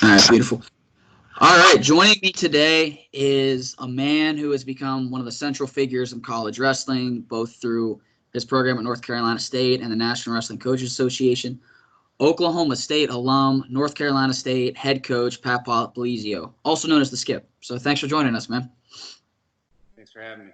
All right, beautiful. All right, joining me today is a man who has become one of the central figures in college wrestling, both through his program at North Carolina State and the National Wrestling Coaches Association. Oklahoma State alum, North Carolina State head coach Pat Popolizio, also known as the Skip. So thanks for joining us, man. Thanks for having me.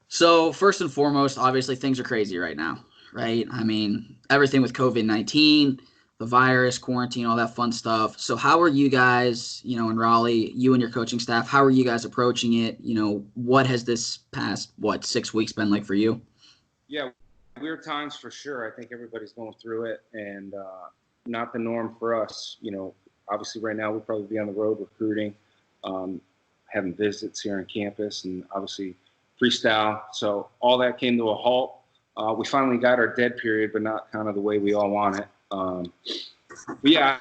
So first and foremost, obviously things are crazy right now, right? I mean, everything with COVID-19, the virus, quarantine, all that fun stuff. So how are you guys, in Raleigh, you and your coaching staff, how are you guys approaching it? What has this past, 6 weeks been like for you? Yeah, weird times for sure. I think everybody's going through it, and not the norm for us. Obviously right now we'll probably be on the road recruiting, having visits here on campus, and obviously freestyle. So all that came to a halt. We finally got our dead period, but not kind of the way we all want it. But yeah,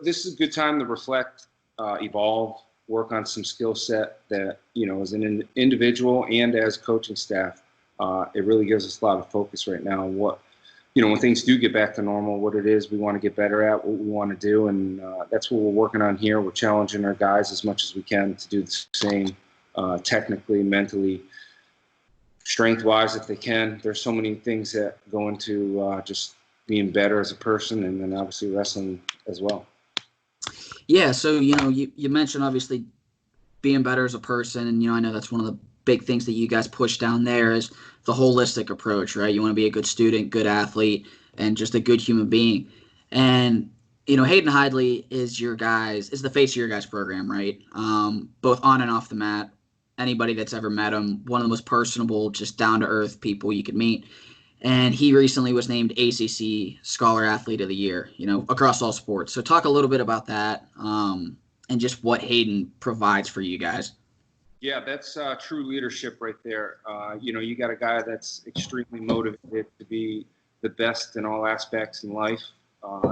this is a good time to reflect, evolve, work on some skill set that, as an individual and as coaching staff, it really gives us a lot of focus right now on what, when things do get back to normal, what it is we want to get better at, what we want to do. And that's what we're working on here. We're challenging our guys as much as we can to do the same, technically, mentally, strength-wise if they can. There's so many things that go into just being better as a person, and then obviously wrestling as well. Yeah, so, you mentioned obviously being better as a person, and, I know that's one of the big things that you guys push down there is the holistic approach, right? You want to be a good student, good athlete, and just a good human being. And, Hayden Hidley is the face of your guys' program, right? Both on and off the mat. Anybody that's ever met him, one of the most personable, just down-to-earth people you could meet. And he recently was named ACC Scholar Athlete of the Year, across all sports. So talk a little bit about that and just what Hayden provides for you guys. Yeah, that's true leadership right there. You got a guy that's extremely motivated to be the best in all aspects in life.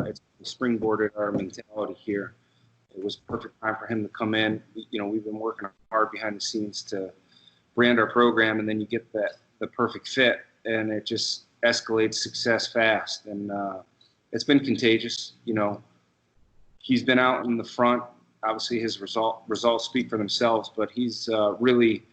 It's springboarded our mentality here. It was a perfect time for him to come in. We've been working hard behind the scenes to brand our program, and then you get the perfect fit, and it just escalates success fast. And it's been contagious. He's been out in the front. Obviously, his results speak for themselves, but he's really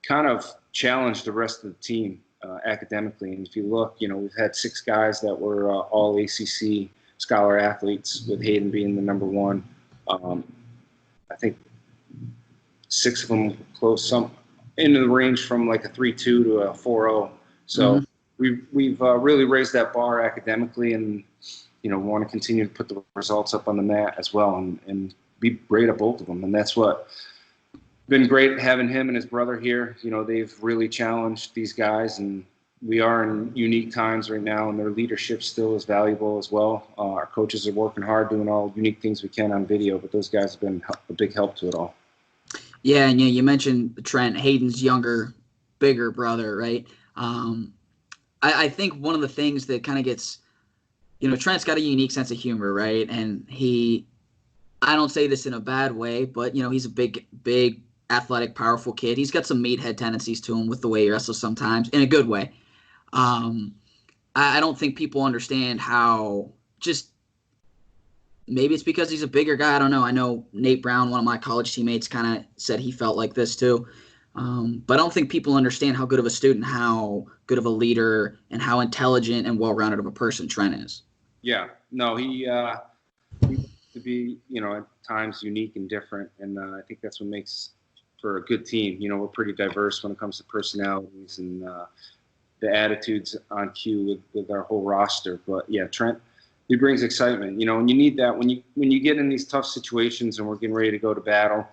kind of challenged the rest of the team academically. And if you look, we've had 6 guys that were all ACC scholar athletes, with Hayden being the number one. I think 6 of them close some into the range from like a 3.2 to a 4.0. So we've really raised that bar academically, and want to continue to put the results up on the mat as well, and be great at both of them. And that's what been great having him and his brother here. They've really challenged these guys, and we are in unique times right now, and their leadership still is valuable as well. Our coaches are working hard, doing all unique things we can on video, but those guys have been a big help to it all. Yeah, and you mentioned Trent, Hayden's younger, bigger brother, right? I think one of the things that kind of gets, Trent's got a unique sense of humor, right? And I don't say this in a bad way, but, he's a big, athletic, powerful kid. He's got some meathead tendencies to him with the way he wrestles sometimes, in a good way. I don't think people understand how maybe it's because he's a bigger guy. I don't know. I know Nate Brown, one of my college teammates, kind of said he felt like this too. But I don't think people understand how good of a student, how good of a leader, and how intelligent and well-rounded of a person Trent is. Yeah. No, he to be, at times unique and different. And I think that's what makes for a good team. We're pretty diverse when it comes to personalities and the attitudes on cue with our whole roster. But yeah, Trent, he brings excitement, and you need that when you get in these tough situations and we're getting ready to go to battle.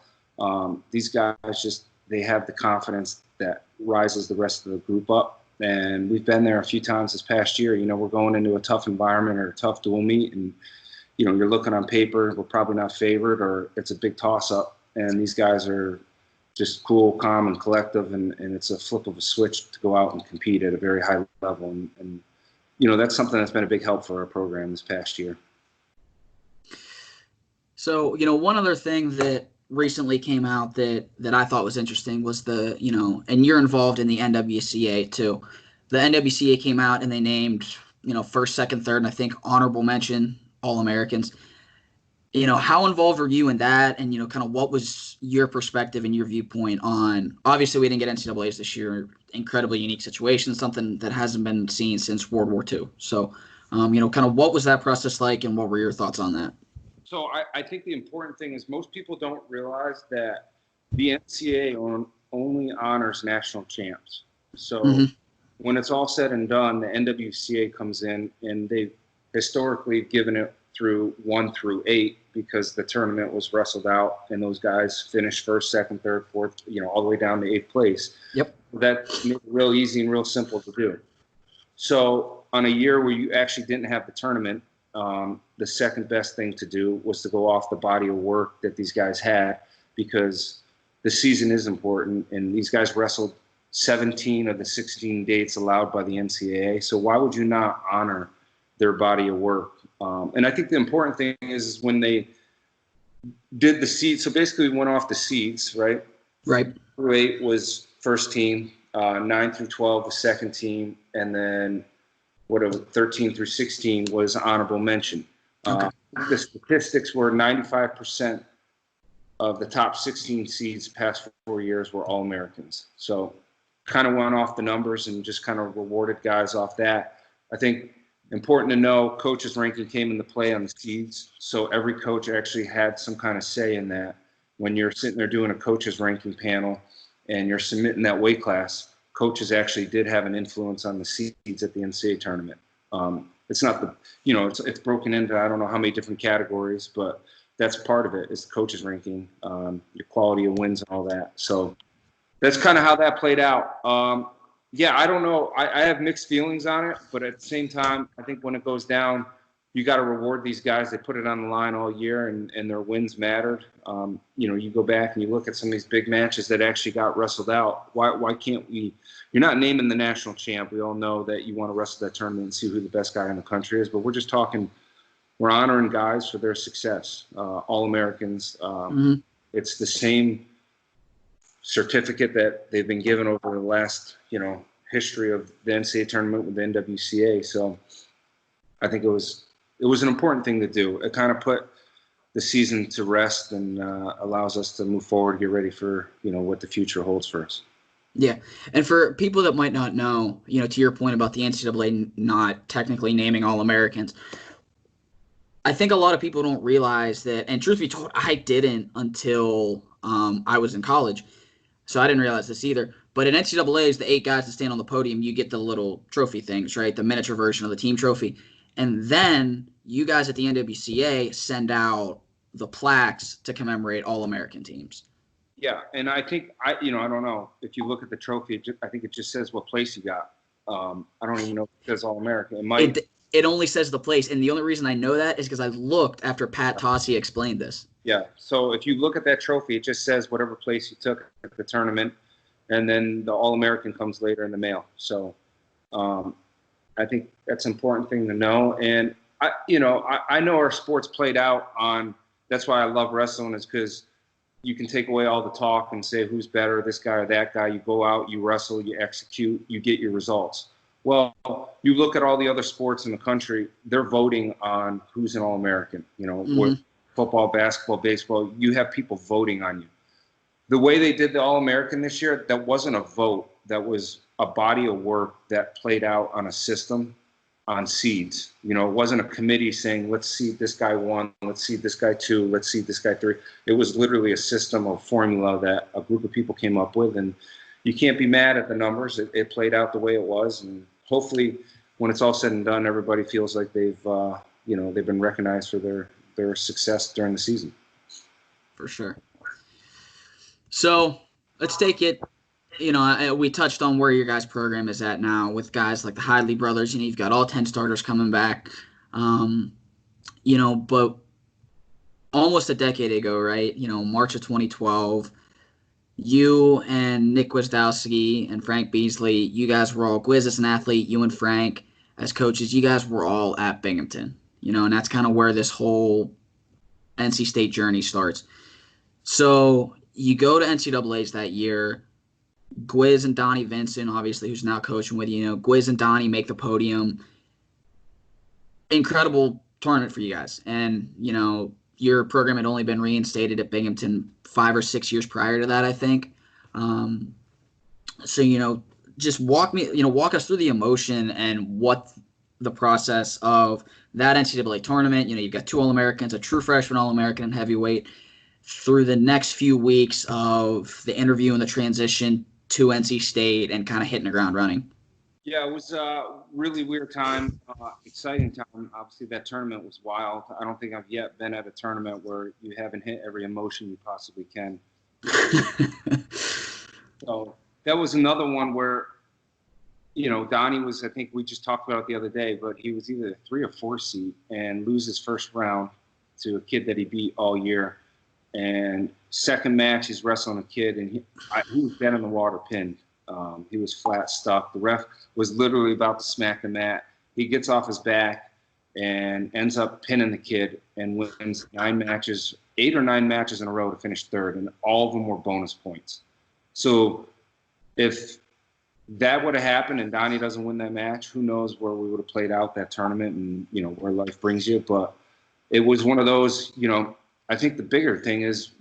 These guys they have the confidence that rises the rest of the group up. And we've been there a few times this past year. We're going into a tough environment or a tough dual meet, and you're looking on paper, we're probably not favored, or it's a big toss-up. And these guys are just cool, calm, and collective, and it's a flip of a switch to go out and compete at a very high level. And that's something that's been a big help for our program this past year. So, one other thing that recently came out that I thought was interesting was and you're involved in the NWCA too. The NWCA came out and they named, first, second, third, and I think honorable mention All-Americans. How involved were you in that? And, kind of what was your perspective and your viewpoint on, obviously we didn't get NCAAs this year, incredibly unique situation, something that hasn't been seen since World War II. So, kind of what was that process like and what were your thoughts on that? So I think the important thing is most people don't realize that the NCAA only honors national champs. So Mm-hmm. when it's all said and done, the NWCA comes in and they've historically given it through 1 through 8 because the tournament was wrestled out and those guys finished first, second, third, fourth, all the way down to 8th place. Yep. That made it real easy and real simple to do. So on a year where you actually didn't have the tournament, the second best thing to do was to go off the body of work that these guys had, because the season is important and these guys wrestled 17 of the 16 dates allowed by the NCAA. So why would you not honor their body of work? And I think the important thing is when they did the seeds. So basically we went off the seeds, right? Right. 8 was first team, 9 through 12 was second team, and then 13 through 16 was honorable mention. Okay. The statistics were 95% of the top 16 seeds past 4 years were All-Americans. So kind of went off the numbers and just kind of rewarded guys off that. I think important to know, coaches ranking came into play on the seeds. So every coach actually had some kind of say in that. When you're sitting there doing a coaches ranking panel and you're submitting that weight class, coaches actually did have an influence on the seeds at the NCAA tournament. It's not it's broken into, I don't know how many different categories, but that's part of it is the coaches ranking, your quality of wins and all that. So that's kind of how that played out. I don't know. I have mixed feelings on it, but at the same time, I think when it goes down, you got to reward these guys. They put it on the line all year, and their wins mattered. You go back and you look at some of these big matches that actually got wrestled out. Why can't we? You're not naming the national champ. We all know that you want to wrestle that tournament and see who the best guy in the country is, but we're just talking. We're honoring guys for their success. All-Americans. It's the same certificate that they've been given over the last, history of the NCAA tournament with the NWCA. So I think it was an important thing to do. It kind of put the season to rest and allows us to move forward, get ready for, what the future holds for us. Yeah. And for people that might not know, to your point about the NCAA not technically naming All-Americans, I think a lot of people don't realize that, and truth be told, I didn't until I was in college. So I didn't realize this either. But in NCAA's, the 8 guys that stand on the podium, you get the little trophy things, right? The miniature version of the team trophy. And then you guys at the NWCA send out the plaques to commemorate All-American teams. Yeah, and I think, I don't know. If you look at the trophy, I think it just says what place you got. I don't even know if it says All-American. It only says the place. And the only reason I know that is because I looked after Pat Tossi explained this. Yeah, so if you look at that trophy, it just says whatever place you took at the tournament, and then the All-American comes later in the mail. So I think that's an important thing to know. And, I know our sports played out on – that's why I love wrestling, is because you can take away all the talk and say who's better, this guy or that guy. You go out, you wrestle, you execute, you get your results. Well, you look at all the other sports in the country, they're voting on who's an All-American, football, basketball, baseball, you have people voting on you. The way they did the All-American this year, that wasn't a vote. That was a body of work that played out on a system on seeds. It wasn't a committee saying, let's see this guy 1, let's see this guy 2, let's see this guy 3. It was literally a system of formula that a group of people came up with, and you can't be mad at the numbers. It played out the way it was, and hopefully when it's all said and done, everybody feels like they've been recognized for their success during the season. For sure. So let's take it, we touched on where your guys' program is at now with guys like the Hidley brothers. You've got all 10 starters coming back. But almost a decade ago, right, March of 2012, you and Nick Gwizdowski and Frank Beasley, you guys were all, Gwiz as an athlete, you and Frank as coaches, you guys were all at Binghamton, and that's kind of where this whole NC State journey starts. So you go to NCAA's that year. Gwiz and Donnie Vincent, obviously, who's now coaching with you, Gwiz and Donnie make the podium. Incredible tournament for you guys. And, your program had only been reinstated at Binghamton 5 or 6 years prior to that, I think. So, just walk us through the emotion and what the process of that NCAA tournament. You've got 2 All-Americans, a true freshman All-American in heavyweight, through the next few weeks of the interview and the transition to NC State and kind of hitting the ground running. Yeah, it was a really weird time, exciting time. Obviously, that tournament was wild. I don't think I've yet been at a tournament where you haven't hit every emotion you possibly can. So that was another one where, Donnie was, I think we just talked about it the other day, but he was either a 3 or 4 seed and loses first round to a kid that he beat all year. And second match, he's wrestling a kid, and he was dead in the water, pinned. He was flat stuck. The ref was literally about to smack the mat. He gets off his back and ends up pinning the kid and wins 8 or 9 matches in a row to finish third, and all of them were bonus points. So if that would have happened and Donnie doesn't win that match, who knows where we would have played out that tournament and, where life brings you. But it was one of those, I think the bigger thing is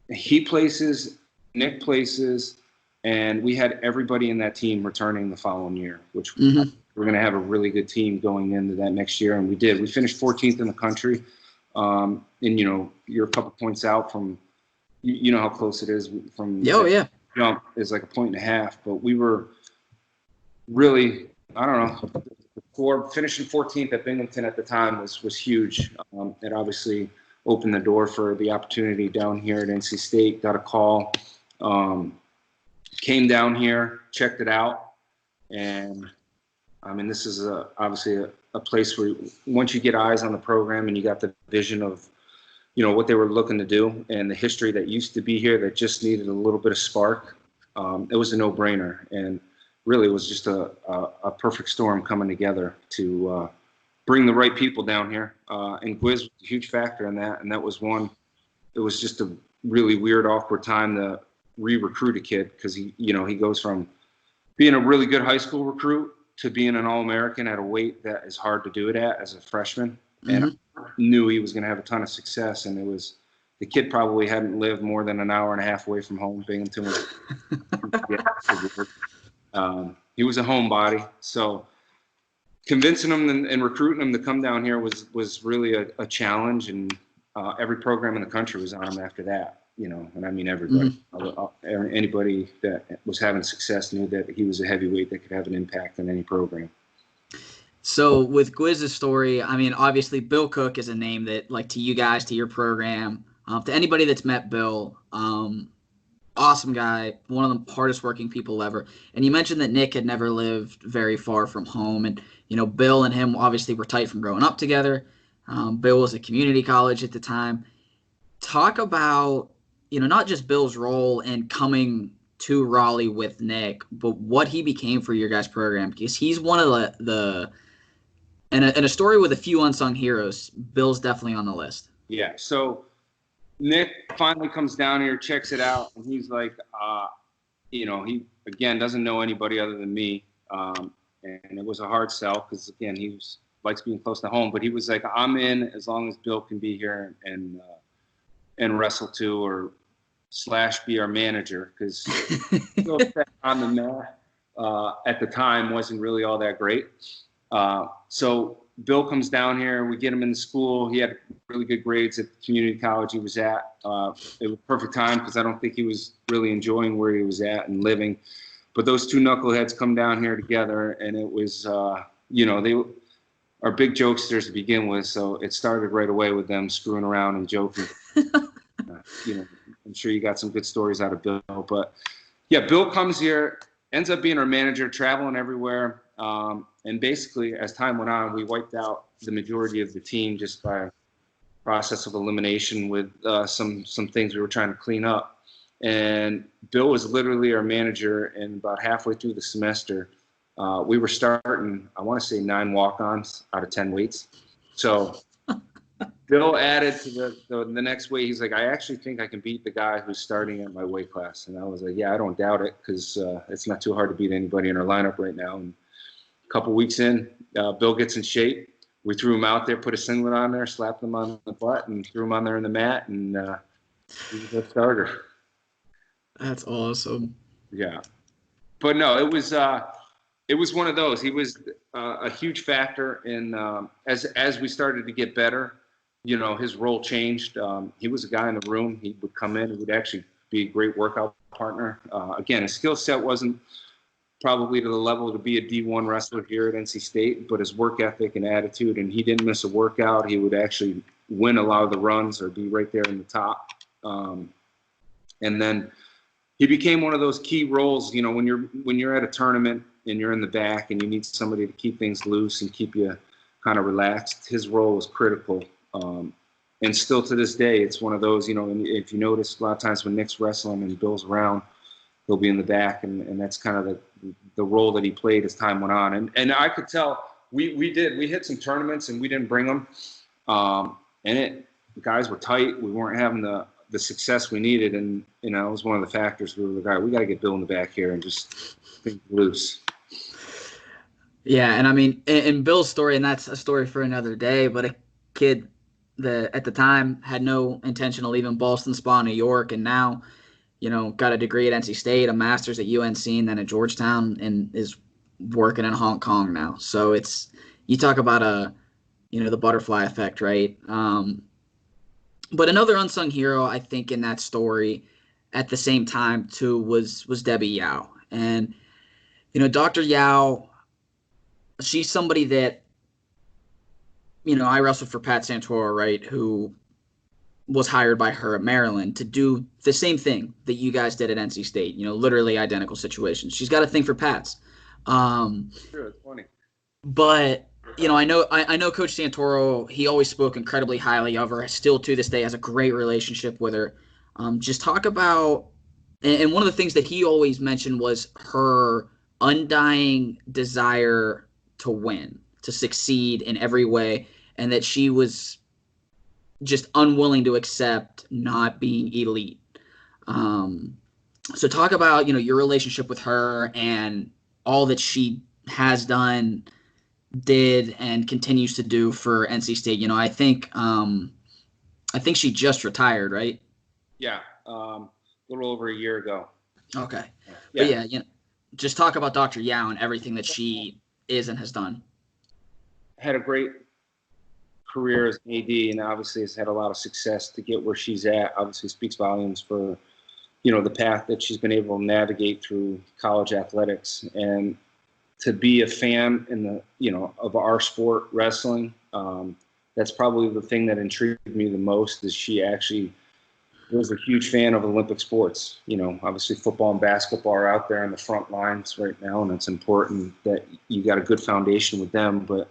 he places, Nick places, and we had everybody in that team returning the following year, which we're going to have a really good team going into that next year. And we did. We finished 14th in the country. And, you're a couple points out from, you know how close it is from yeah. Jump is like 1.5 points. But we were really, I don't know, finishing 14th at Binghamton at the time was huge. It obviously opened the door for the opportunity down here at NC State. Got a call. Came down here, checked it out, and this is obviously a place where once you get eyes on the program and you got the vision of, what they were looking to do and the history that used to be here that just needed a little bit of spark, it was a no-brainer, and really it was just a perfect storm coming together to bring the right people down here, and Gwiz was a huge factor in that, and that was one. It was just a really weird, awkward time to re-recruit a kid because he goes from being a really good high school recruit to being an All-American at a weight that is hard to do it at as a freshman. And I knew he was going to have a ton of success. And the kid probably hadn't lived more than an hour and a half away from home. Binghamton was, he was a homebody. So convincing him and recruiting him to come down here was really a challenge. And every program in the country was on him after that. And I mean everybody. Anybody that was having success knew that he was a heavyweight that could have an impact on any program. So with Gwiz's story, obviously Bill Cook is a name that, like, to you guys, to your program, to anybody that's met Bill, awesome guy, one of the hardest working people ever. And you mentioned that Nick had never lived very far from home. And, Bill and him obviously were tight from growing up together. Bill was at community college at the time. Talk about, not just Bill's role in coming to Raleigh with Nick, but what he became for your guys' program, because he's one of the and a story with a few unsung heroes. Bill's definitely on the list. Yeah. So Nick finally comes down here, checks it out, and he's like, he again doesn't know anybody other than me, and it was a hard sell because again likes being close to home, but he was like, I'm in as long as Bill can be here and wrestle too, or / be our manager, because Bill on the mat at the time wasn't really all that great. So Bill comes down here, we get him in the school. He had really good grades at the community college he was at. It was perfect time because I don't think he was really enjoying where he was at and living. But those two knuckleheads come down here together, and it was, they are big jokesters to begin with, so it started right away with them screwing around and joking. I'm sure you got some good stories out of Bill. But, yeah, Bill comes here, ends up being our manager, traveling everywhere. And basically, as time went on, we wiped out the majority of the team just by process of elimination with some things we were trying to clean up. And Bill was literally our manager, and about halfway through the semester, we were starting, I want to say 9 walk-ons out of 10 weights. So Bill added to the next weight. He's like, I actually think I can beat the guy who's starting at my weight class. And I was like, yeah, I don't doubt it, because it's not too hard to beat anybody in our lineup right now. And a couple weeks in, Bill gets in shape. we threw him out there, put a singlet on there, slapped him on the butt, and threw him on there in the mat, and he was a starter. That's awesome. Yeah, but no, it was one of those. He was a huge factor in as we started to get better. You know, his role changed. He was a guy in the room. He would come in. He would actually be a great workout partner. Again, his skill set wasn't probably to the level to be a D1 wrestler here at NC State, but his work ethic and attitude, and he didn't miss a workout. He would actually win a lot of the runs or be right there in the top. And then he became one of those key roles, you know, when you're at a tournament and you're in the back and you need somebody to keep things loose and keep you kind of relaxed. His role was critical. And still to this day, it's one of those, you know, and if you notice a lot of times when Nick's wrestling and Bill's around, he'll be in the back, and that's kind of the role that he played as time went on. And I could tell we hit some tournaments and we didn't bring them. The guys were tight. We weren't having the success we needed, and you know, it was one of the factors. We were like, all right, we got to get Bill in the back here and just think loose. Yeah, and I mean, in Bill's story, and that's a story for another day, but a kid that at the time had no intention of leaving Boston Spa, New York, and now, you know, got a degree at NC State, a master's at UNC, and then at Georgetown, and is working in Hong Kong now. So it's, you talk about the butterfly effect, right? But another unsung hero, I think, in that story at the same time too was Debbie Yao. And, you know, Dr. Yao, she's somebody that, you know, I wrestled for Pat Santoro, right, who was hired by her at Maryland to do the same thing that you guys did at NC State, you know, literally identical situations. She's got a thing for Pats. Sure, it's funny. But, you know, I know Coach Santoro, he always spoke incredibly highly of her, still to this day has a great relationship with her. Just talk about, and one of the things that he always mentioned was her undying desire to win, to succeed in every way, and that she was just unwilling to accept not being elite. So talk about, you know, your relationship with her and all that she has done, did, and continues to do for NC State. You know, I think she just retired, right? Yeah, a little over a year ago. Okay. Yeah. But yeah, you know, just talk about Dr. Yao and everything that she is and has done. Had a great career as an AD, and obviously has had a lot of success to get where she's at. Obviously speaks volumes for, you know, the path that she's been able to navigate through college athletics, and to be a fan in the, you know, of our sport, wrestling. That's probably the thing that intrigued me the most, is she actually was a huge fan of Olympic sports. You know, obviously football and basketball are out there in the front lines right now, and it's important that you got a good foundation with them. But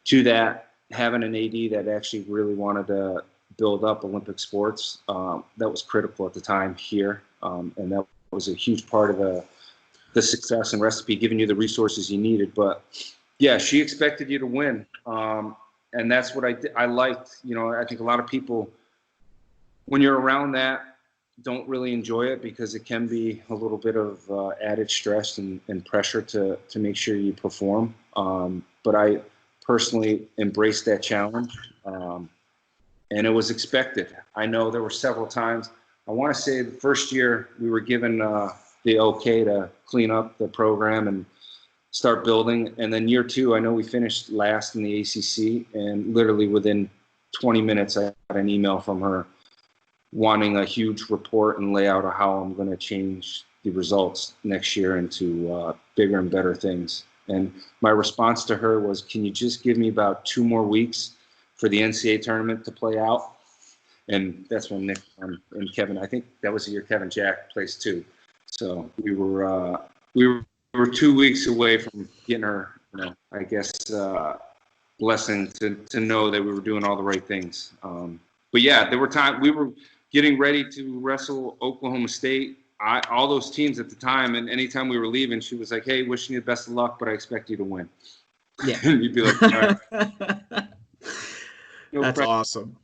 to that, having an AD that actually really wanted to build up Olympic sports, that was critical at the time here. And that was a huge part of the success and recipe, giving you the resources you needed. But yeah, she expected you to win. And that's what I liked. You know, I think a lot of people, when you're around that, don't really enjoy it, because it can be a little bit of added stress and pressure to make sure you perform. But I personally embraced that challenge, and it was expected. I know there were several times, I want to say the first year we were given the okay to clean up the program and start building, and then year two, I know we finished last in the ACC, and literally within 20 minutes I got an email from her wanting a huge report and layout of how I'm going to change the results next year into bigger and better things. And my response to her was, can you just give me about 2 more weeks for the NCAA tournament to play out? And that's when Nick and Kevin, I think that was the year Kevin Jack placed too. So we were 2 weeks away from getting her, you know, I guess, blessing to know that we were doing all the right things. But yeah, there were times we were getting ready to wrestle Oklahoma State. All those teams at the time, and anytime we were leaving, she was like, hey, wishing you the best of luck, but I expect you to win. Yeah. And you'd be like, all right. No That's pressure. awesome.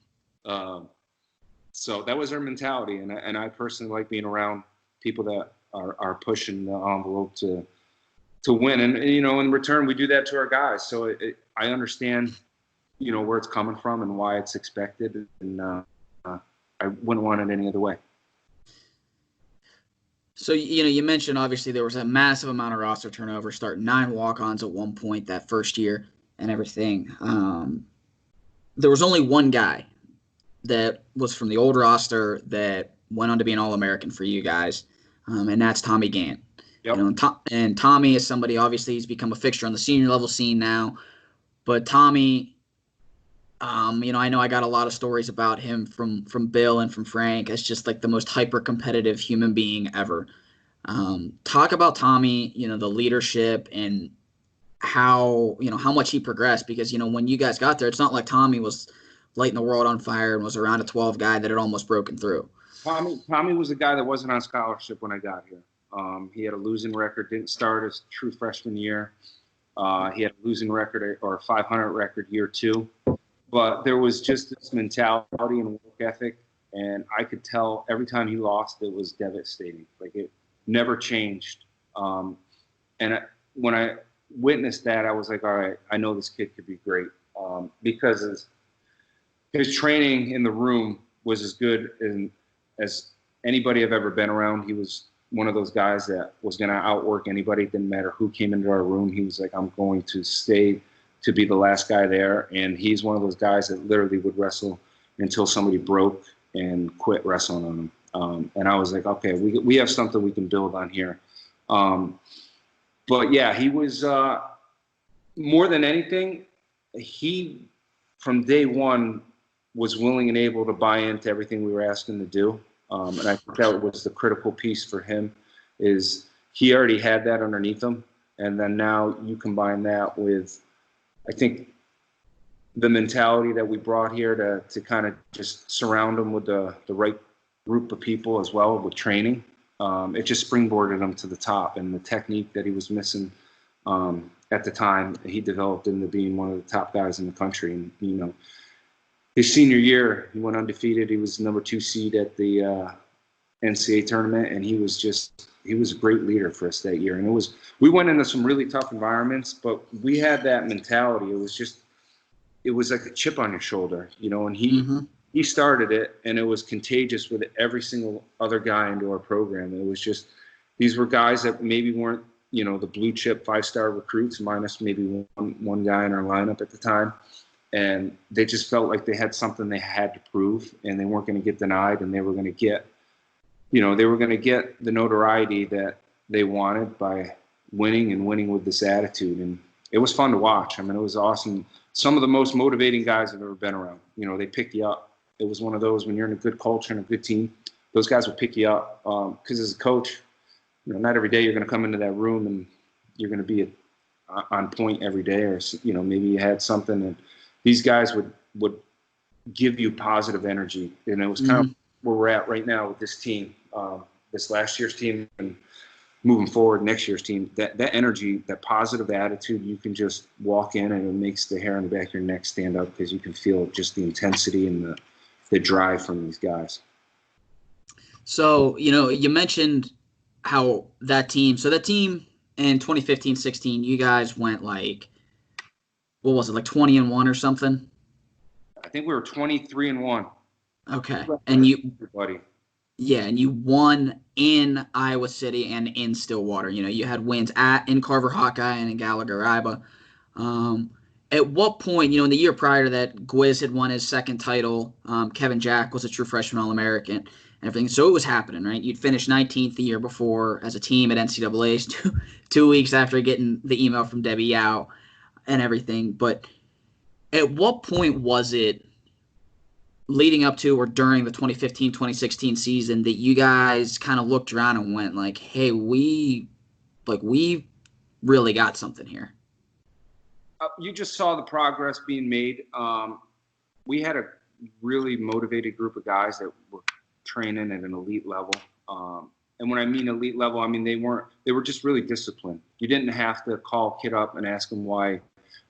So that was her mentality, and I personally like being around people that are pushing the envelope to win. And you know, in return, we do that to our guys. So I understand where it's coming from and why it's expected. And I wouldn't want it any other way. So, you mentioned obviously there was a massive amount of roster turnover, starting 9 walk-ons at one point that first year and everything. There was only one guy that was from the old roster that went on to be an All-American for you guys, and that's Tommy Gant. Yep. And Tommy is somebody, obviously, he's become a fixture on the senior level scene now. But Tommy, I know I got a lot of stories about him from Bill and from Frank as just like the most hyper-competitive human being ever. Talk about Tommy, the leadership and how much he progressed, because, when you guys got there, it's not like Tommy was lighting the world on fire and was around a 12 guy that had almost broken through. Tommy was a guy that wasn't on scholarship when I got here. He had a losing record, didn't start his true freshman year. He had a losing record or a 500 record year 2. But there was just this mentality and work ethic, and I could tell every time he lost, it was devastating. Like, it never changed. When I witnessed that, I was like, all right, I know this kid could be great, because his training in the room was as good as anybody I've ever been around. He was one of those guys that was going to outwork anybody. It didn't matter who came into our room. He was like, I'm going to stay to be the last guy there. And he's one of those guys that literally would wrestle until somebody broke and quit wrestling on him. And I was like, okay, we have something we can build on here. But yeah, he was, more than anything, he, from day one, was willing and able to buy into everything we were asking to do. And I think that was the critical piece for him, is he already had that underneath him. And then now you combine that with, I think, the mentality that we brought here to kind of just surround him with the right group of people as well with training. It just springboarded him to the top, and the technique that he was missing at the time, he developed into being one of the top guys in the country. And, his senior year, he went undefeated. He was the number 2 seed at the NCAA tournament, and he was a great leader for us that year. And we went into some really tough environments, but we had that mentality. It was like a chip on your shoulder, and he started it, and it was contagious with every single other guy into our program. It was just, these were guys that maybe weren't, the blue chip 5-star recruits, minus maybe one guy in our lineup at the time. And they just felt like they had something they had to prove, and they weren't going to get denied, and they were going to get, the notoriety that they wanted by winning with this attitude. And it was fun to watch. I mean, it was awesome. Some of the most motivating guys I've ever been around. They pick you up. It was one of those, when you're in a good culture and a good team, those guys will pick you up. Because as a coach, not every day you're going to come into that room and you're going to be on point every day, or maybe you had something, and these guys would give you positive energy. And it was kind of where we're at right now with this team, this last year's team, and moving forward next year's team. That energy, that positive attitude, you can just walk in and it makes the hair on the back of your neck stand up, because you can feel just the intensity and the drive from these guys. So, you mentioned how that team in 2015-16, you guys went like, what was it, like 20-1 or something? I think we were 23-1. Okay. And you won in Iowa City and in Stillwater. You had wins in Carver Hawkeye and in Gallagher-Iba. At what point, in the year prior to that, Gwiz had won his second title. Kevin Jack was a true freshman All-American and everything. So it was happening, right? You'd finished 19th the year before as a team at NCAA's 2 weeks after getting the email from Debbie Yao and everything. But at what point was it, leading up to or during the 2015-2016 season, that you guys kind of looked around and went like, hey, we really got something here? You just saw the progress being made. We had a really motivated group of guys that were training at an elite level. And when I mean elite level, I mean they were just really disciplined. You didn't have to call a kid up and ask him why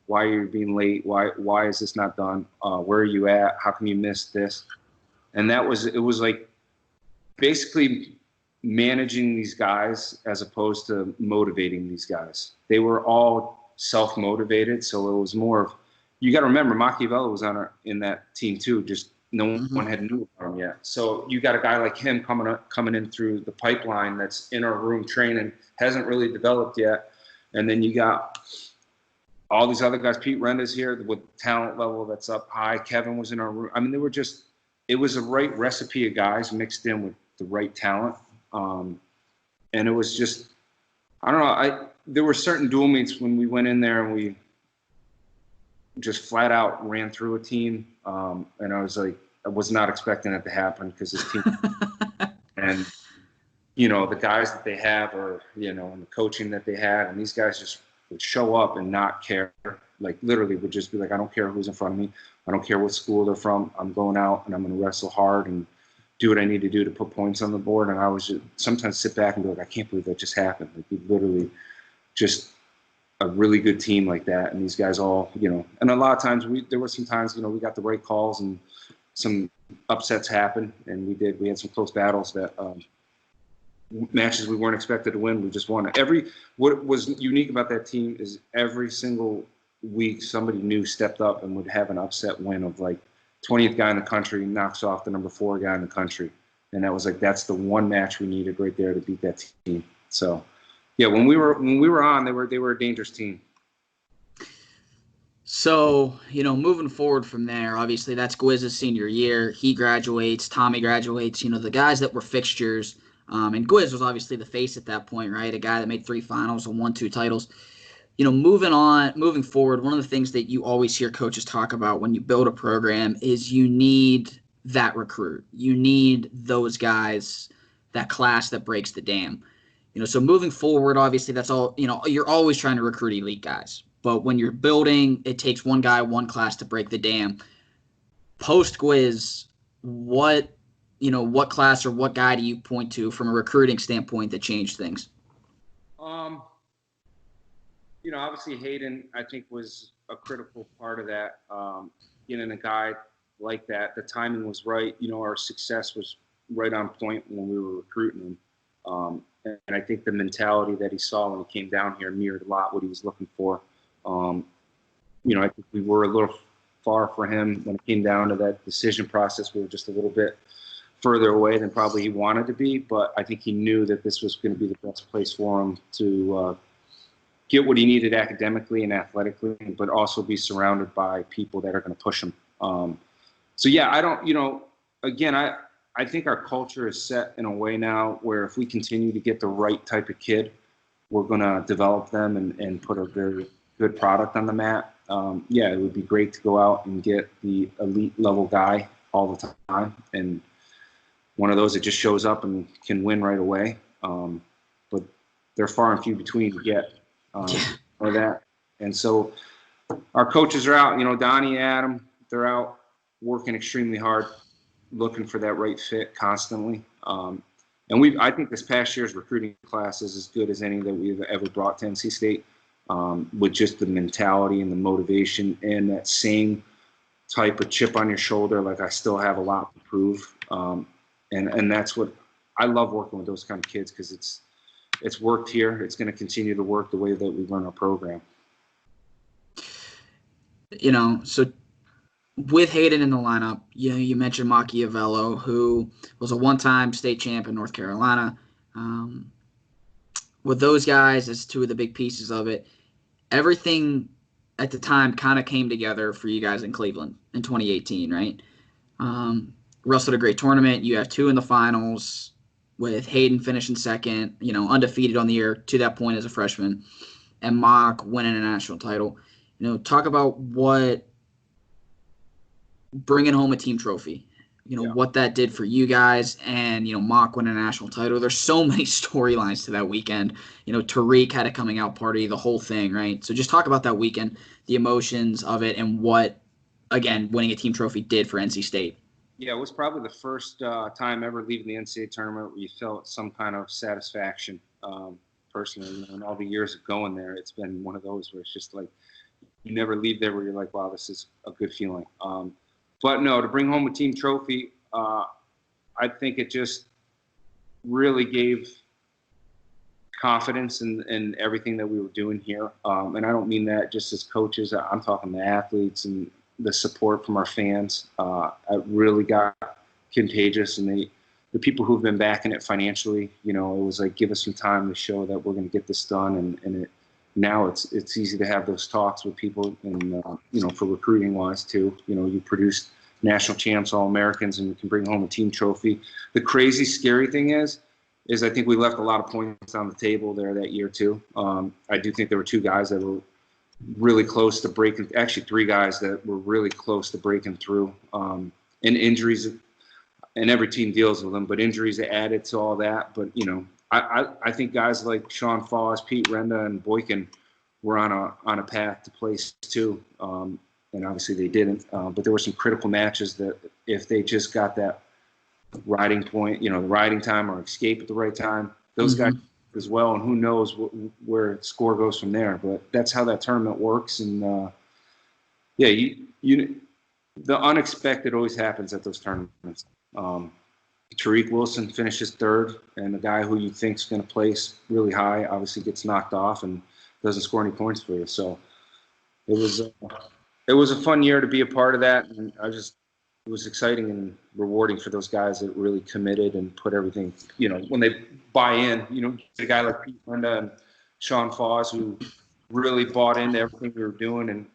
you're being late, why is this not done, where are you at, how come you missed this? And it was like basically managing these guys as opposed to motivating these guys. They were all self-motivated, so it was more of, you got to remember Machiavelli was in that team too. Just no Mm-hmm. one had knew about him yet. So you got a guy like him coming in through the pipeline that's in our room training, hasn't really developed yet. And then you got all these other guys. Pete Renda's here with talent level that's up high. Kevin was in our room. I mean, it was a right recipe of guys mixed in with the right talent. And it was just, I don't know. There were certain dual meets when we went in there and we just flat out ran through a team. And I was like, I was not expecting it to happen because this team and, the guys that they have and the coaching that they had, and these guys just would show up and not care. Like literally would just be like, I don't care who's in front of me. I don't care what school they're from. I'm going out and I'm going to wrestle hard and do what I need to do to put points on the board. And I was just sometimes sit back and be like, I can't believe that just happened. Like we literally just a really good team like that. And these guys all, and a lot of times there were some times, we got the right calls and some upsets happened. And we had some close battles that, matches we weren't expected to win, we just won. What was unique about that team is every single week somebody new stepped up and would have an upset win of like 20th guy in the country knocks off the number 4 guy in the country, and that was like that's the one match we needed right there to beat that team. So yeah, when we were on, they were a dangerous team. So, moving forward from there, obviously that's Gwizz's senior year. He graduates, Tommy graduates, the guys that were fixtures. And Gwizz was obviously the face at that point, right? A guy that made 3 finals and won 2 titles. Moving forward, one of the things that you always hear coaches talk about when you build a program is you need that recruit. You need those guys, that class that breaks the dam. So moving forward, obviously that's all, you're always trying to recruit elite guys. But when you're building, it takes one guy, one class to break the dam. Post Gwizz, what class or what guy do you point to from a recruiting standpoint that changed things? Obviously Hayden, I think, was a critical part of that. Getting a guy like that, the timing was right. Our success was right on point when we were recruiting him. And I think the mentality that he saw when he came down here mirrored a lot what he was looking for. I think we were a little far for him when it came down to that decision process. We were just a little bit further away than probably he wanted to be, but I think he knew that this was going to be the best place for him to get what he needed academically and athletically, but also be surrounded by people that are going to push him. So yeah, I don't, again, I think our culture is set in a way now where if we continue to get the right type of kid, we're going to develop them and put a very good product on the mat. Yeah, it would be great to go out and get the elite level guy all the time, and one of those that just shows up and can win right away. But they're far and few between to get or that. And so our coaches are out, Donnie, Adam, they're out working extremely hard, looking for that right fit constantly. And I think this past year's recruiting class is as good as any that we've ever brought to NC State, with just the mentality and the motivation and that same type of chip on your shoulder. Like I still have a lot to prove. And that's what I love working with those kind of kids, because it's worked here. It's going to continue to work the way that we run our program. So with Hayden in the lineup, you mentioned Machiavelli, who was a one-time state champ in North Carolina. With those guys as 2 of the big pieces of it, everything at the time kind of came together for you guys in Cleveland in 2018, right? Wrestled a great tournament. You have 2 in the finals, with Hayden finishing second, undefeated on the year to that point as a freshman, and Mock winning a national title. Talk about what bringing home a team trophy, what that did for you guys, and, Mock winning a national title. There's so many storylines to that weekend. Tariq had a coming out party, the whole thing, right? So just talk about that weekend, the emotions of it, and what, again, winning a team trophy did for NC State. Yeah, it was probably the first time ever leaving the NCAA tournament where you felt some kind of satisfaction. Personally, in all the years of going there, it's been one of those where it's just like you never leave there where you're like, wow, this is a good feeling. But no, to bring home a team trophy, I think it just really gave confidence in everything that we were doing here. And I don't mean that just as coaches. I'm talking the athletes and the support from our fans. It really got contagious, and the people who've been backing it financially, it was like, give us some time to show that we're going to get this done. And now it's easy to have those talks with people, and for recruiting wise too. You produced national champs, All-Americans, and you can bring home a team trophy. The crazy, scary thing is I think we left a lot of points on the table there that year too. I do think there were two guys that were really close to breaking, actually three guys that were really close to breaking through. And injuries, and every team deals with them, but injuries added to all that. But, I think guys like Sean Foss, Pete Renda, and Boykin were on a path to place too. And obviously they didn't. But there were some critical matches that if they just got that riding point, the riding time or escape at the right time, those guys as well. And who knows where the score goes from there. But that's how that tournament works. And the unexpected always happens at those tournaments. Tariq Wilson finishes third, and the guy who you think is going to place really high obviously gets knocked off and doesn't score any points for you. So it was a fun year to be a part of that, and it was exciting and rewarding for those guys that really committed and put everything, when they buy in, a guy like Pete Renda and Sean Foss who really bought into everything we were doing, and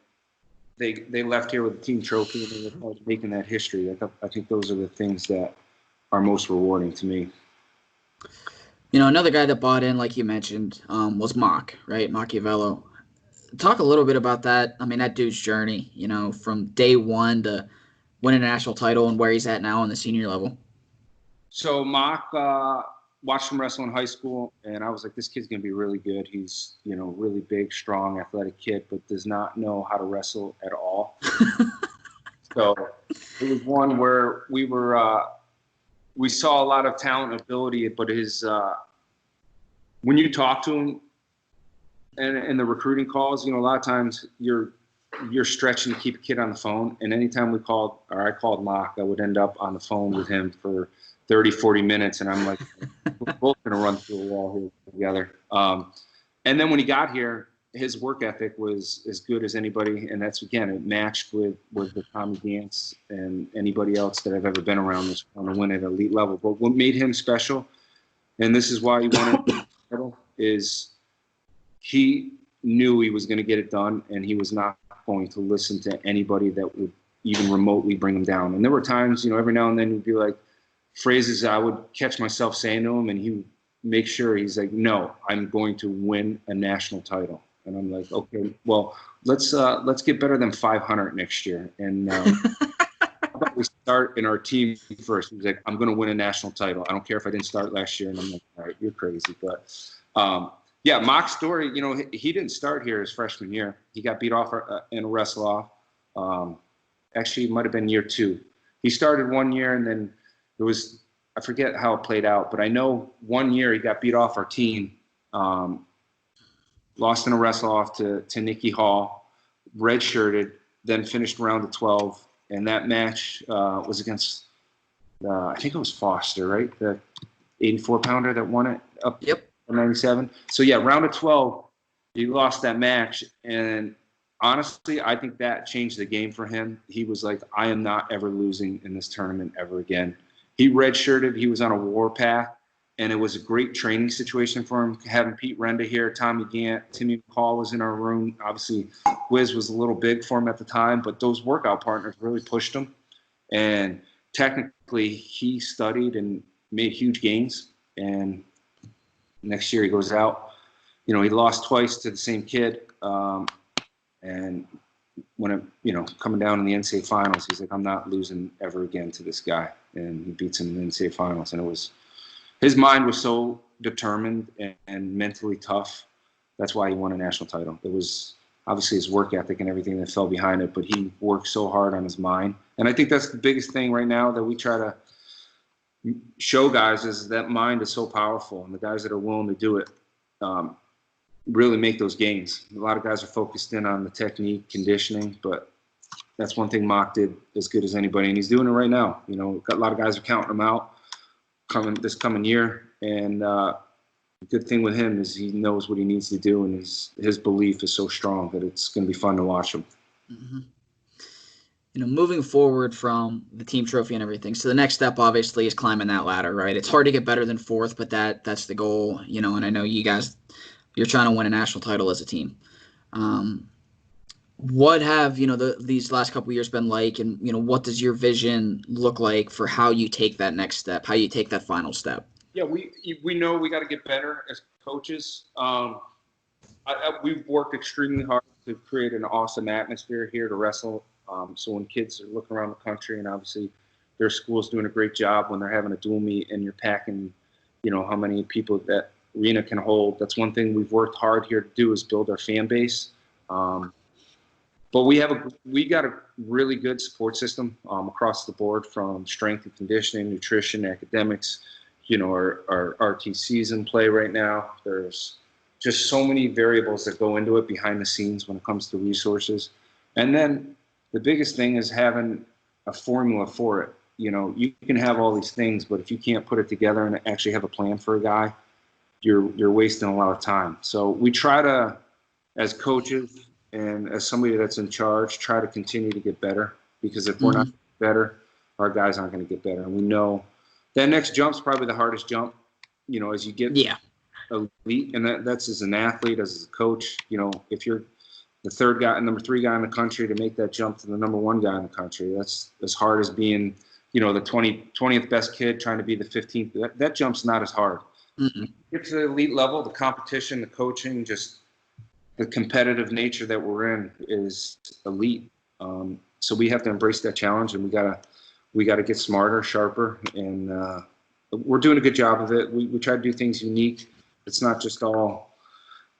they left here with a team trophy, and they were making that history. I think those are the things that are most rewarding to me. Another guy that bought in, like you mentioned, was Mock, right? Machiavello. Talk a little bit about that. I mean, that dude's journey, from day one to winning a national title and where he's at now on the senior level. So Mock, watched him wrestle in high school, and I was like, this kid's going to be really good. He's, really big, strong, athletic kid, but does not know how to wrestle at all. So it was one where we saw a lot of talent and ability, but when you talk to him and the recruiting calls, a lot of times you're stretching to keep a kid on the phone. And anytime I called Mock, I would end up on the phone with him for 30, 40 minutes. And I'm like, we're both going to run through a wall here together. And then when he got here, his work ethic was as good as anybody. And that's, again, it matched with the Tommy Dance and anybody else that I've ever been around that's trying to win at elite level. But what made him special, and this is why he won the title, is he knew he was going to get it done, and he was not going to listen to anybody that would even remotely bring him down. And there were times, every now and then he'd be like, phrases I would catch myself saying to him, and he would make sure he's like, no, I'm going to win a national title. And I'm like, okay, well, let's get better than 500 next year. And how about we start in our team first? He's like, I'm going to win a national title. I don't care if I didn't start last year. And I'm like, all right, you're crazy. But Mock's story, he didn't start here his freshman year. He got beat off in a wrestle off. Actually, it might have been year 2. He started one year, and then I forget how it played out, but I know one year he got beat off our team. Lost in a wrestle off to Nikki Hall, redshirted, then finished round of 12. And that match was against, I think it was Foster, right? The 84-pounder that won it up to 97. So, round of 12, he lost that match. And honestly, I think that changed the game for him. He was like, I am not ever losing in this tournament ever again. He redshirted. He was on a war path. And it was a great training situation for him, having Pete Renda here, Tommy Gant, Timmy McCall was in our room. Obviously, Wiz was a little big for him at the time, but those workout partners really pushed him. And technically, he studied and made huge gains. And next year he goes out. He lost twice to the same kid. And when coming down in the NCAA finals, he's like, I'm not losing ever again to this guy. And he beats him in the NCAA finals. And his mind was so determined and mentally tough. That's why he won a national title. It was obviously his work ethic and everything that fell behind it, but he worked so hard on his mind. And I think that's the biggest thing right now that we try to show guys is that mind is so powerful, and the guys that are willing to do it really make those gains. A lot of guys are focused in on the technique, conditioning, but that's one thing Mock did as good as anybody, and he's doing it right now. Got a lot of guys are counting him out this coming year, and the good thing with him is he knows what he needs to do, and his belief is so strong that it's going to be fun to watch him. Mm-hmm. Moving forward from the team trophy and everything, so the next step obviously is climbing that ladder, right? It's hard to get better than fourth, but that's the goal, and I know you guys, you're trying to win a national title as a team. What have, these last couple of years been like, and, what does your vision look like for how you take that next step, how you take that final step? Yeah, we know we got to get better as coaches. We've worked extremely hard to create an awesome atmosphere here to wrestle. So when kids are looking around the country, and obviously their school's doing a great job when they're having a dual meet and you're packing, how many people that arena can hold. That's one thing we've worked hard here to do is build our fan base. But we got a really good support system across the board, from strength and conditioning, nutrition, academics, our RT season play right now. There's just so many variables that go into it behind the scenes when it comes to resources. And then the biggest thing is having a formula for it. You can have all these things, but if you can't put it together and actually have a plan for a guy, you're wasting a lot of time. So we try to, as coaches and as somebody that's in charge, try to continue to get better, because if we're not better, our guys aren't going to get better. And we know that next jump's probably the hardest jump, as you get elite. And that's as an athlete, as a coach, if you're the third guy, number 3 guy in the country, to make that jump to the number 1 guy in the country, that's as hard as being, the 20th best kid trying to be the 15th. That jump's not as hard. Get to the elite level, the competition, the coaching, just the competitive nature that we're in is elite. So we have to embrace that challenge, and we gotta get smarter, sharper, and we're doing a good job of it. We try to do things unique. It's not just all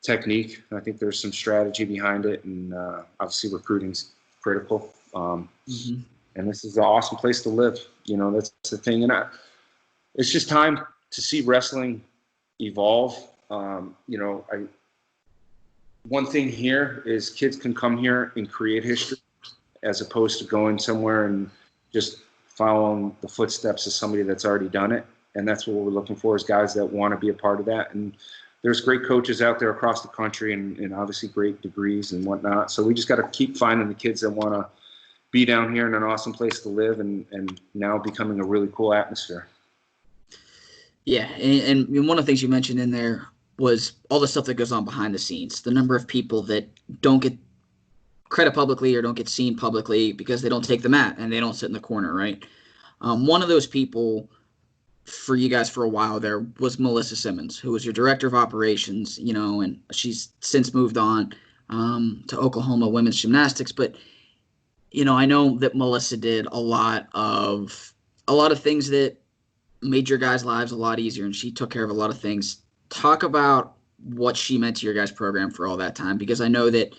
technique. I think there's some strategy behind it, and obviously recruiting's critical. And this is an awesome place to live. That's the thing. And it's just time to see wrestling evolve. One thing here is kids can come here and create history, as opposed to going somewhere and just following the footsteps of somebody that's already done it. And that's what we're looking for, is guys that want to be a part of that. And there's great coaches out there across the country, and obviously great degrees and whatnot. So we just got to keep finding the kids that want to be down here in an awesome place to live, and now becoming a really cool atmosphere. Yeah, and one of the things you mentioned in there was all the stuff that goes on behind the scenes, the number of people that don't get credit publicly or don't get seen publicly because they don't take the mat and they don't sit in the corner, right? One of those people for you guys for a while there was Melissa Simmons, who was your director of operations, and she's since moved on to Oklahoma women's gymnastics. But, I know that Melissa did a lot of things that made your guys' lives a lot easier, and she took care of a lot of things. Talk about what she meant to your guys' program for all that time, because I know that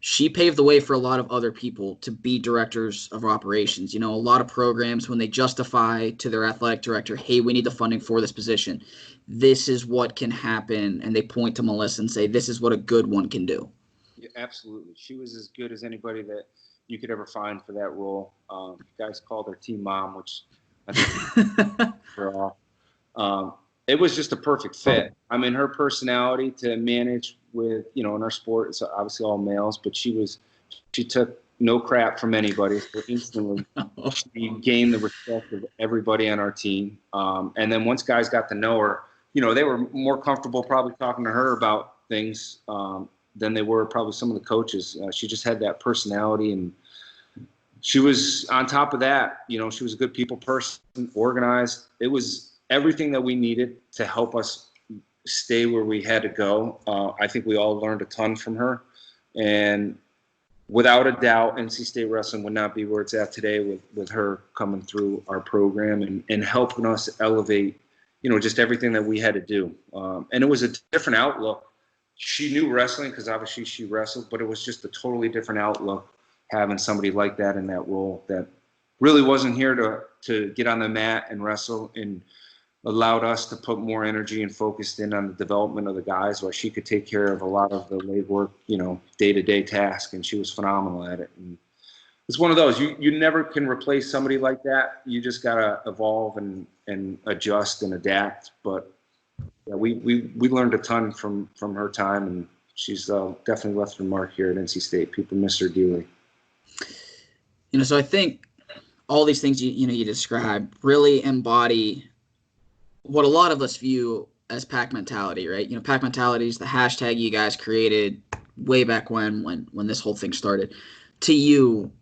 she paved the way for a lot of other people to be directors of operations. A lot of programs, when they justify to their athletic director, hey, we need the funding for this position, this is what can happen, and they point to Melissa and say, this is what a good one can do. Yeah, absolutely. She was as good as anybody that you could ever find for that role. You guys called her Team Mom, which I think for all. It was just a perfect fit. I mean, her personality to manage with, in our sport, it's obviously all males, but she took no crap from anybody. So instantly, she gained the respect of everybody on our team. And then once guys got to know her, they were more comfortable probably talking to her about things than they were probably some of the coaches. She just had that personality, and she was on top of that. She was a good people person, organized. It was everything that we needed to help us stay where we had to go. I think we all learned a ton from her, and without a doubt, NC State Wrestling would not be where it's at today with her coming through our program and helping us elevate, just everything that we had to do. And it was a different outlook. She knew wrestling because obviously she wrestled, but it was just a totally different outlook having somebody like that in that role that really wasn't here to get on the mat and wrestle, and allowed us to put more energy and focused in on the development of the guys, while she could take care of a lot of the legwork, day-to-day task, and she was phenomenal at it. And it's one of those, you never can replace somebody like that. You just got to evolve and adjust and adapt. But yeah, we learned a ton from her time, and she's definitely left her mark here at NC State. People miss her dearly. So I think all these things you describe really embody what a lot of us view as pack mentality, right? Pack mentality is the hashtag you guys created way back when this whole thing started. To you,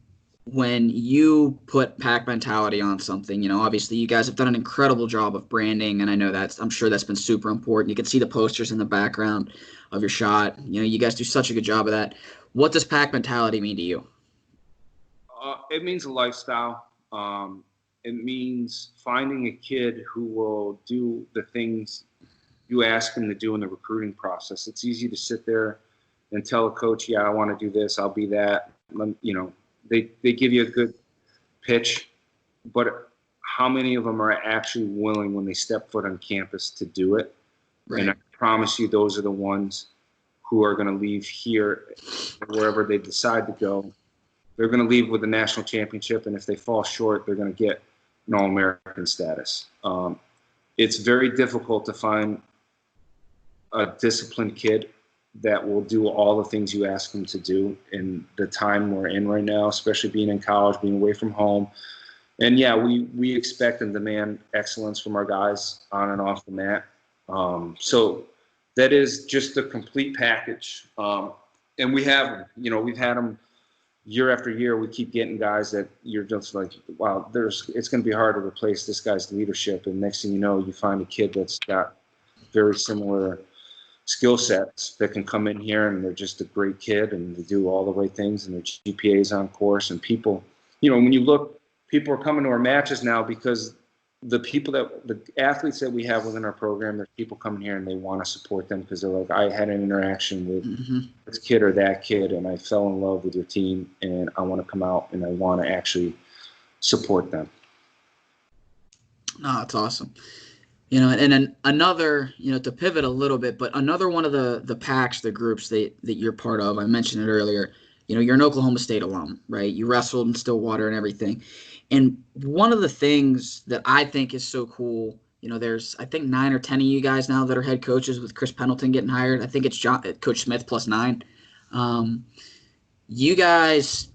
when you put pack mentality on something, obviously you guys have done an incredible job of branding, and I'm sure that's been super important. You can see the posters in the background of your shot. You guys do such a good job of that. What does pack mentality mean to you? It means a lifestyle. It means finding a kid who will do the things you ask them to do in the recruiting process. It's easy to sit there and tell a coach, yeah, I want to do this, I'll be that. They give you a good pitch, but how many of them are actually willing when they step foot on campus to do it? Right. And I promise you, those are the ones who are going to leave here, wherever they decide to go. They're going to leave with a national championship, and if they fall short, they're going to get an All-American status. It's very difficult to find a disciplined kid that will do all the things you ask them to do in the time we're in right now, especially being in college, being away from home. And yeah, we expect and demand excellence from our guys on and off the mat. So that is just a complete package. And we have, we've had them year after year. We keep getting guys that you're just like, wow, it's going to be hard to replace this guy's leadership. And next thing you know, you find a kid that's got very similar skill sets that can come in here, and they're just a great kid, and they do all the right things, and their GPA is on course. And people, when you look, people are coming to our matches now because the athletes that we have within our program, there's people coming here and they want to support them because they're like, I had an interaction with this kid or that kid, and I fell in love with your team, and I want to come out and I want to actually support them. No, that's awesome. And then another, to pivot a little bit, but another one of the packs, the groups that you're part of, I mentioned it earlier, you're an Oklahoma State alum, right? You wrestled in Stillwater and everything. And one of the things that I think is so cool, there's, I think, 9 or 10 of you guys now that are head coaches with Chris Pendleton getting hired. I think it's Coach Smith plus 9. You guys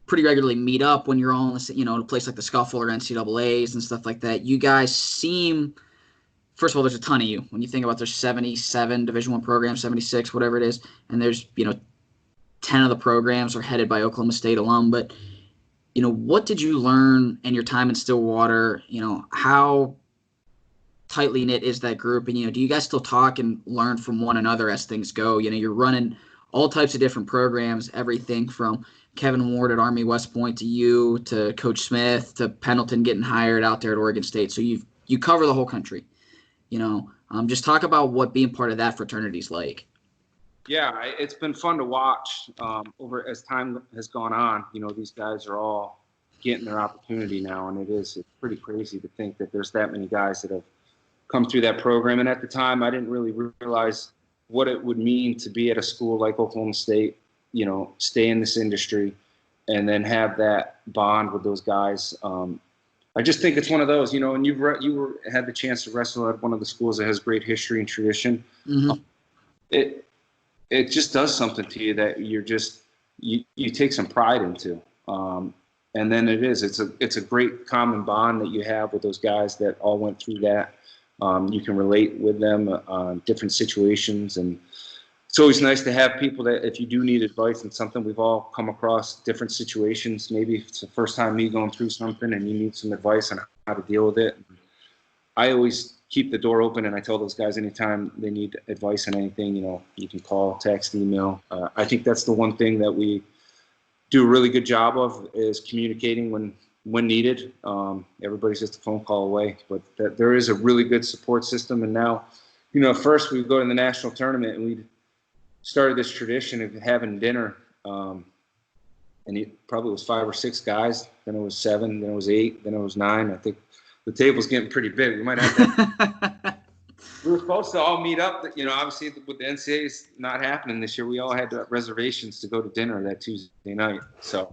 pretty regularly meet up when you're all in a place like the Scuffle or NCAAs and stuff like that. You guys seem, first of all, there's a ton of you. When you think about there's 77 Division I programs, 76, whatever it is, and there's 10 of the programs are headed by Oklahoma State alum. But what did you learn in your time in Stillwater? How tightly knit is that group? And do you guys still talk and learn from one another as things go? You're running all types of different programs, everything from Kevin Ward at Army West Point to you, to Coach Smith, to Pendleton getting hired out there at Oregon State. So you cover the whole country. Just talk about what being part of that fraternity is like. Yeah, it's been fun to watch over as time has gone on. These guys are all getting their opportunity now, and it's pretty crazy to think that there's that many guys that have come through that program. And at the time, I didn't really realize what it would mean to be at a school like Oklahoma State, stay in this industry, and then have that bond with those guys. I just think it's one of those, and you had the chance to wrestle at one of the schools that has great history and tradition. Mm-hmm. It just does something to you that you take some pride into. And then it's a great common bond that you have with those guys that all went through that. You can relate with them on different situations, and it's always nice to have people that if you do need advice on something, we've all come across different situations. Maybe it's the first time me going through something and you need some advice on how to deal with it. I always keep the door open, and I tell those guys anytime they need advice on anything, you can call, text, email. I think that's the one thing that we do a really good job of is communicating when needed. Everybody's just a phone call away, but there is a really good support system. And now, first we go to the national tournament, and we started this tradition of having dinner. And it probably was 5 or 6 guys. Then it was 7. Then it was 8. Then it was 9. I think the table's getting pretty big. We might have to. We were supposed to all meet up. Obviously with the NCAAs not happening this year, we all had reservations to go to dinner that Tuesday night. So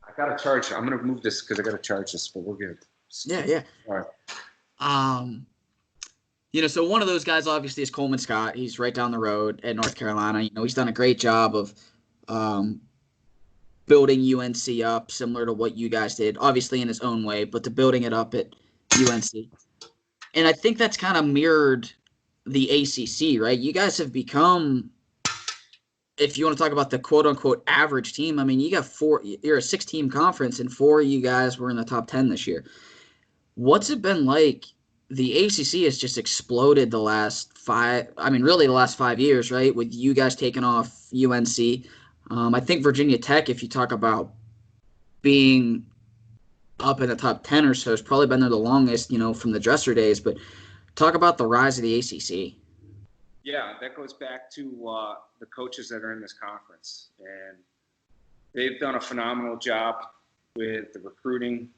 I got to charge. I'm going to move this because I got to charge this, but we're good. Yeah. All right. So one of those guys obviously is Coleman Scott. He's right down the road at North Carolina. He's done a great job of building UNC up, similar to what you guys did, obviously in his own way, but to building it up at UNC. And I think that's kind of mirrored the ACC, right? You guys have become, if you want to talk about the quote-unquote average team, you got you're a 6-team conference, and 4 of you guys were in the top 10 this year. What's it been like? The ACC has just exploded the last 5 years, right? With you guys taking off UNC. I think Virginia Tech, if you talk about being up in the top 10 or so, has probably been there the longest, from the Dresser days. But talk about the rise of the ACC. Yeah, that goes back to the coaches that are in this conference. And they've done a phenomenal job with the recruiting,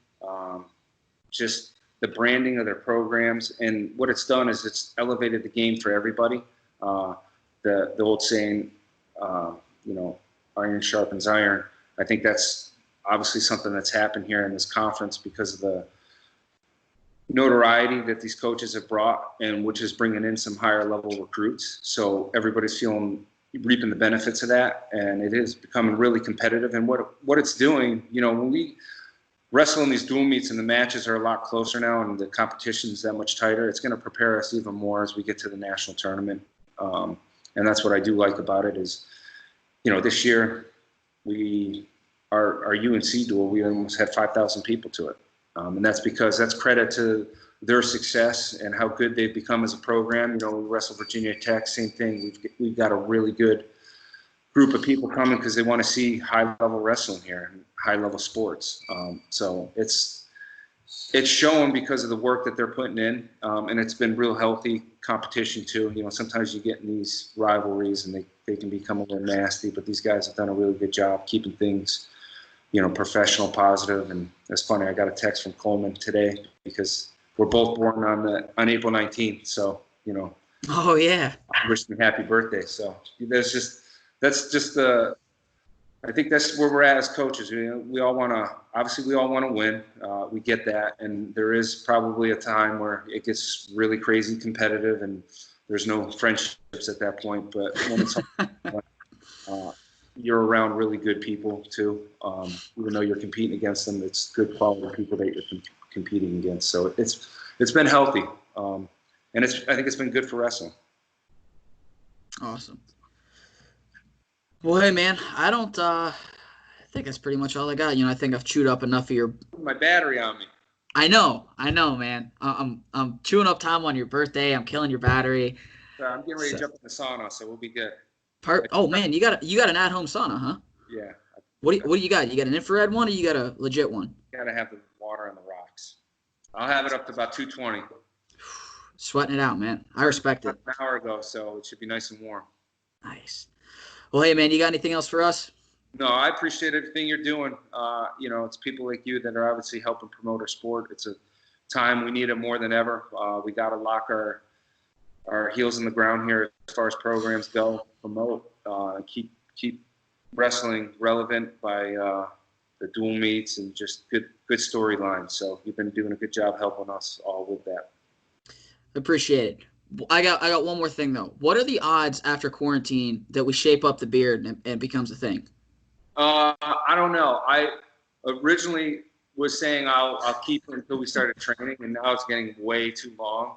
just the branding of their programs. And what it's done is it's elevated the game for everybody. The old saying, iron sharpens iron. I think that's obviously something that's happened here in this conference because of the notoriety that these coaches have brought, and which is bringing in some higher level recruits. So everybody's reaping the benefits of that, and it is becoming really competitive. And what it's doing, when we wrestle in these dual meets and the matches are a lot closer now and the competition is that much tighter, it's going to prepare us even more as we get to the national tournament. And that's what I do like about it is, this year our UNC duel, we almost had 5,000 people to it. And that's because that's credit to their success and how good they've become as a program. We wrestle Virginia Tech, same thing. We've got a really good group of people coming because they want to see high-level wrestling here and high-level sports. So it's showing because of the work that they're putting in, and it's been real healthy competition too. Sometimes you get in these rivalries and they can become a little nasty, but these guys have done a really good job keeping things professional, positive. And it's funny, I got a text from Coleman today because we're both born on April 19th. So, Oh yeah. Wish me happy birthday. So I think that's where we're at as coaches. We all want to win. We get that. And there is probably a time where it gets really crazy competitive and there's no friendships at that point. But when it's you're around really good people too. Even though you're competing against them, it's good quality people that you're competing against. So it's been healthy, and I think it's been good for wrestling. Awesome. Well, hey man, I think that's pretty much all I got. I think I've chewed up enough of your. My battery on me. I know, man. I'm chewing up time on your birthday. I'm killing your battery. I'm getting ready to jump in the sauna, so we'll be good. Oh man, you got an at-home sauna, huh? Yeah. What do you got? You got an infrared one, or you got a legit one? Gotta have the water on the rocks. I'll have it up to about 220. Sweating it out, man. I respect it. An hour ago, so it should be nice and warm. Nice. Well, hey man, you got anything else for us? No, I appreciate everything you're doing. It's people like you that are obviously helping promote our sport. It's a time we need it more than ever. We got to lock our heels in the ground here as far as programs go, promote, keep wrestling relevant by the dual meets and just good storylines. So you've been doing a good job helping us all with that. Appreciate it. I got one more thing though. What are the odds after quarantine that we shape up the beard and it becomes a thing? I don't know. I originally was saying I'll keep it until we started training, and now it's getting way too long.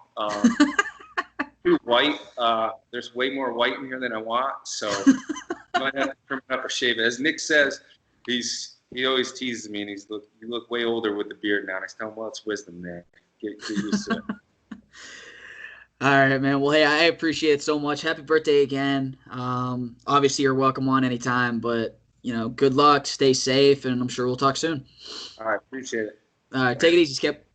Too white. There's way more white in here than I want, so I might have to trim it up or shave it. As Nick says, he always teases me, and you look way older with the beard now. And I tell him, well, it's wisdom, man. Get used to it. All right, man. Well, hey, I appreciate it so much. Happy birthday again. Obviously, you're welcome on anytime, but good luck, stay safe, and I'm sure we'll talk soon. All right, appreciate it. All right, take it easy, Skip.